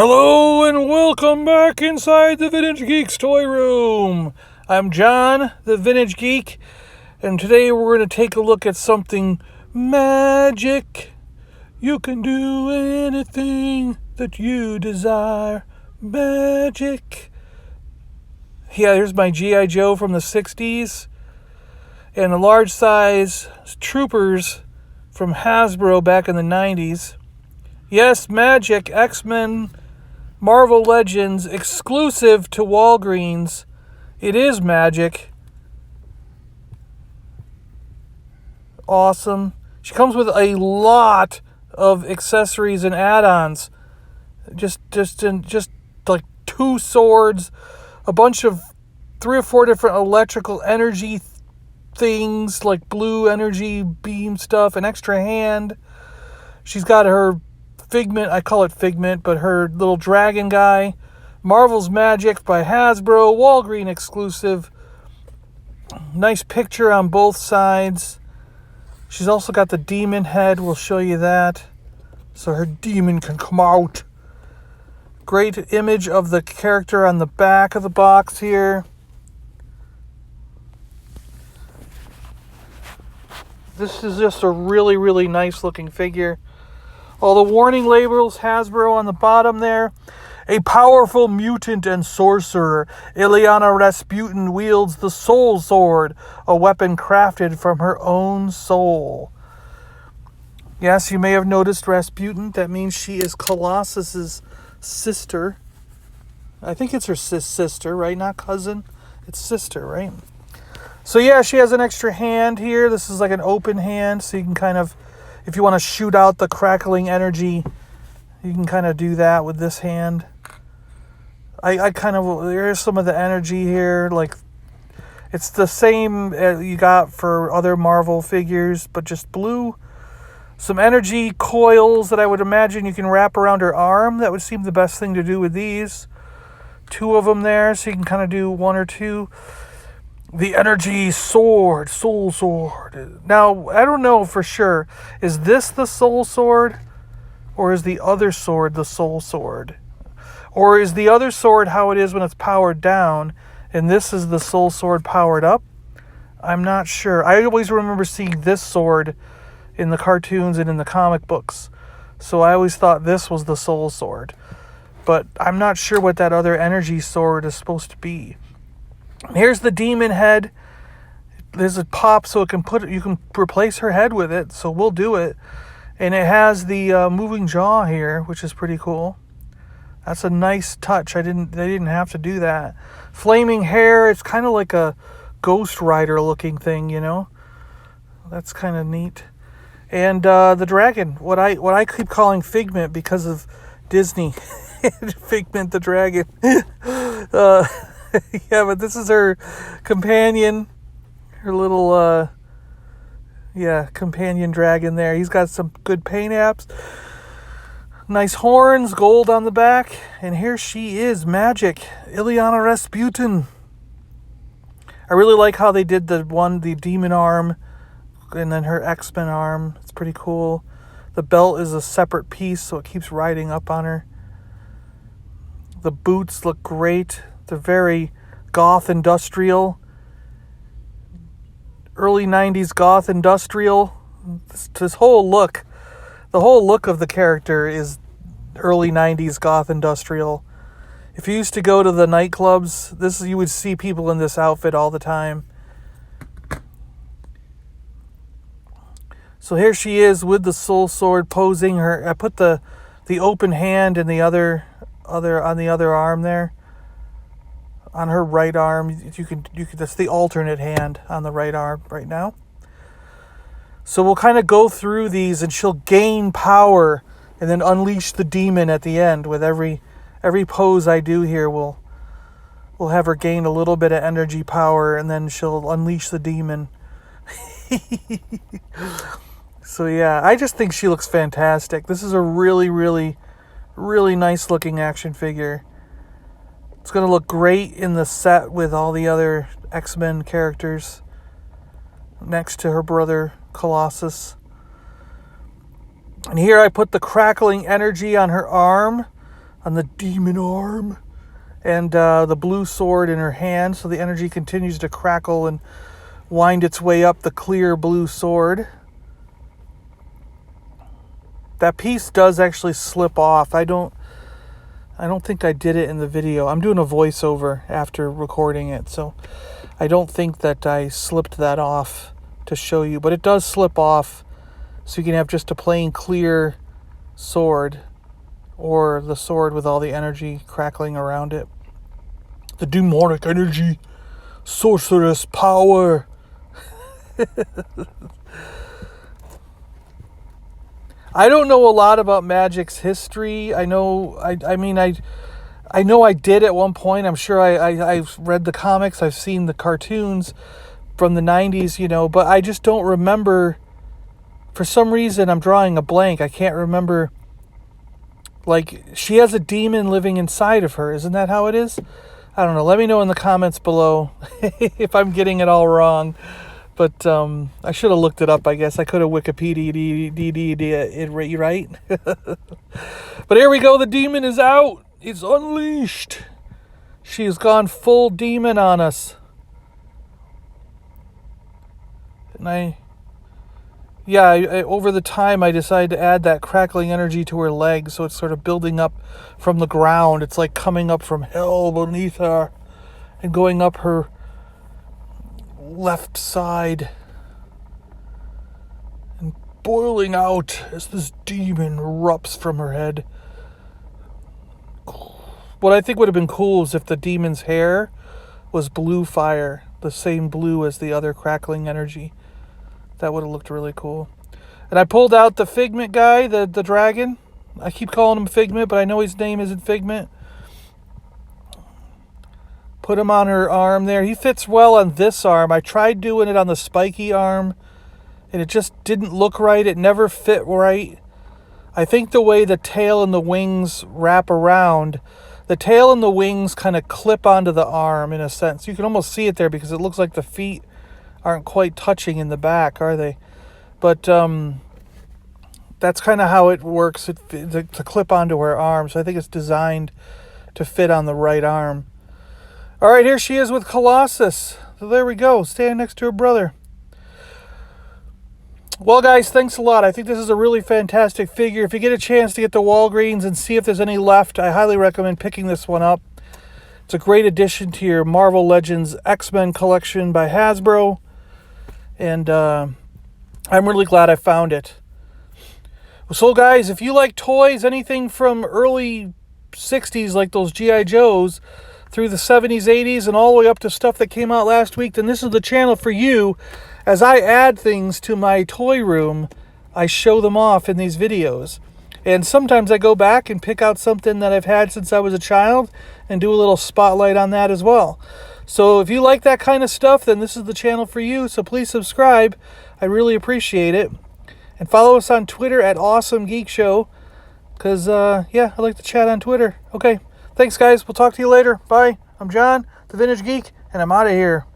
Hello and welcome back inside the Vintage Geek's toy room. I'm John, the Vintage Geek, and today we're going to take a look at something magic. You can do anything that you desire. Magic. Yeah, here's my G.I. Joe from the 60s, and the large size Troopers from Hasbro back in the 90s. Yes, Magic, X-Men, Marvel Legends, exclusive to Walgreens. It is Magic. Awesome. She comes with a lot of accessories and add-ons. Just like 2 swords, a bunch of 3 or 4 different electrical energy things, like blue energy beam stuff, an extra hand. She's got her Figment, I call it Figment, but her little dragon guy. Marvel's Magic by Hasbro, Walgreens exclusive. Nice picture on both sides. She's also got the demon head, we'll show you that. So her demon can come out. Great image of the character on the back of the box here. This is just a really, really nice looking figure. All the warning labels, Hasbro on the bottom there. A powerful mutant and sorcerer, Ileana Rasputin wields the Soul Sword, a weapon crafted from her own soul. Yes, you may have noticed Rasputin. That means she is Colossus's sister. I think it's her sister, right? Not cousin. It's sister, right? So yeah, she has an extra hand here. This is like an open hand, so you can kind of, if you want to shoot out the crackling energy, you can kind of do that with this hand. I kind of, there's some of the energy here, like it's the same you got for other Marvel figures, but just blue. Some energy coils that I would imagine you can wrap around her arm. That would seem the best thing to do with these. 2 of them there, so you can kind of do 1 or 2. The energy sword, soul sword. Now, I don't know for sure. Is this the soul sword? Or is the other sword the soul sword? Or is the other sword how it is when it's powered down, and this is the soul sword powered up? I'm not sure. I always remember seeing this sword in the cartoons and in the comic books. So I always thought this was the soul sword. But I'm not sure what that other energy sword is supposed to be. Here's the demon head. There's a pop, so you can replace her head with it. So we'll do it. And it has the moving jaw here, which is pretty cool. That's a nice touch. They didn't have to do that. Flaming hair. It's kind of like a Ghost Rider looking thing, you know. That's kind of neat. And the dragon. What I keep calling Figment because of Disney. Figment the dragon. Yeah, but this is her companion, her little, companion dragon there. He's got some good paint apps. Nice horns, gold on the back. And here she is, Magic, Ileana Rasputin. I really like how they did the demon arm, and then her X-Men arm. It's pretty cool. The belt is a separate piece, so it keeps riding up on her. The boots look great. They're very goth industrial. Early 90s goth industrial. This whole look, the whole look of the character is early 90s goth industrial. If you used to go to the nightclubs, you would see people in this outfit all the time. So here she is with the soul sword posing her. I put the open hand in the other on the other arm there. On her right arm, you can that's the alternate hand on the right arm right now. So we'll kind of go through these, and she'll gain power and then unleash the demon at the end. With every pose I do here, we'll have her gain a little bit of energy power, and then she'll unleash the demon. So yeah, I just think she looks fantastic. This is a really, really, really nice looking action figure. It's going to look great in the set with all the other X-Men characters next to her brother Colossus. And here I put the crackling energy on her arm. on the demon arm. And the blue sword in her hand, so the energy continues to crackle and wind its way up the clear blue sword. That piece does actually slip off. I don't think I did it in the video. I'm doing a voiceover after recording it, so I don't think that I slipped that off to show you. But it does slip off, so you can have just a plain clear sword, or the sword with all the energy crackling around it. The demonic energy, sorceress power. I don't know a lot about Magik's history. I know I know I did at one point. I'm sure I've read the comics. I've seen the cartoons from the 90s, but I just don't remember. For some reason, I'm drawing a blank. I can't remember. Like, she has a demon living inside of her. Isn't that how it is? I don't know. Let me know in the comments below if I'm getting it all wrong. But I should have looked it up, I guess. I could have Wikipedia it right. But here we go. The demon is out. It's unleashed. She has gone full demon on us. And over the time, I decided to add that crackling energy to her legs, so it's sort of building up from the ground. It's like coming up from hell beneath her and going up her left side and boiling out as this demon erupts from her head. What I think would have been cool is if the demon's hair was blue fire, the same blue as the other crackling energy. That would have looked really cool. And I pulled out the Figment guy, the dragon. I keep calling him Figment, but I know his name isn't Figment. Put him on her arm there. He fits well on this arm. I tried doing it on the spiky arm, and it just didn't look right. It never fit right. I think the way the tail and the wings wrap around, the tail and the wings kind of clip onto the arm in a sense. You can almost see it there because it looks like the feet aren't quite touching in the back, are they? But that's kind of how it works, to clip onto her arm. So I think it's designed to fit on the right arm. All right, here she is with Colossus. So there we go, standing next to her brother. Well, guys, thanks a lot. I think this is a really fantastic figure. If you get a chance to get to Walgreens and see if there's any left, I highly recommend picking this one up. It's a great addition to your Marvel Legends X-Men collection by Hasbro. And I'm really glad I found it. So, guys, if you like toys, anything from early 60s, like those G.I. Joes, through the 70s, 80s, and all the way up to stuff that came out last week, then this is the channel for you. As I add things to my toy room, I show them off in these videos. And sometimes I go back and pick out something that I've had since I was a child and do a little spotlight on that as well. So if you like that kind of stuff, then this is the channel for you. So please subscribe. I really appreciate it. And follow us on Twitter at Awesome Geek Show. Because, I like to chat on Twitter. Okay. Thanks, guys. We'll talk to you later. Bye. I'm John, the Vintage Geek, and I'm out of here.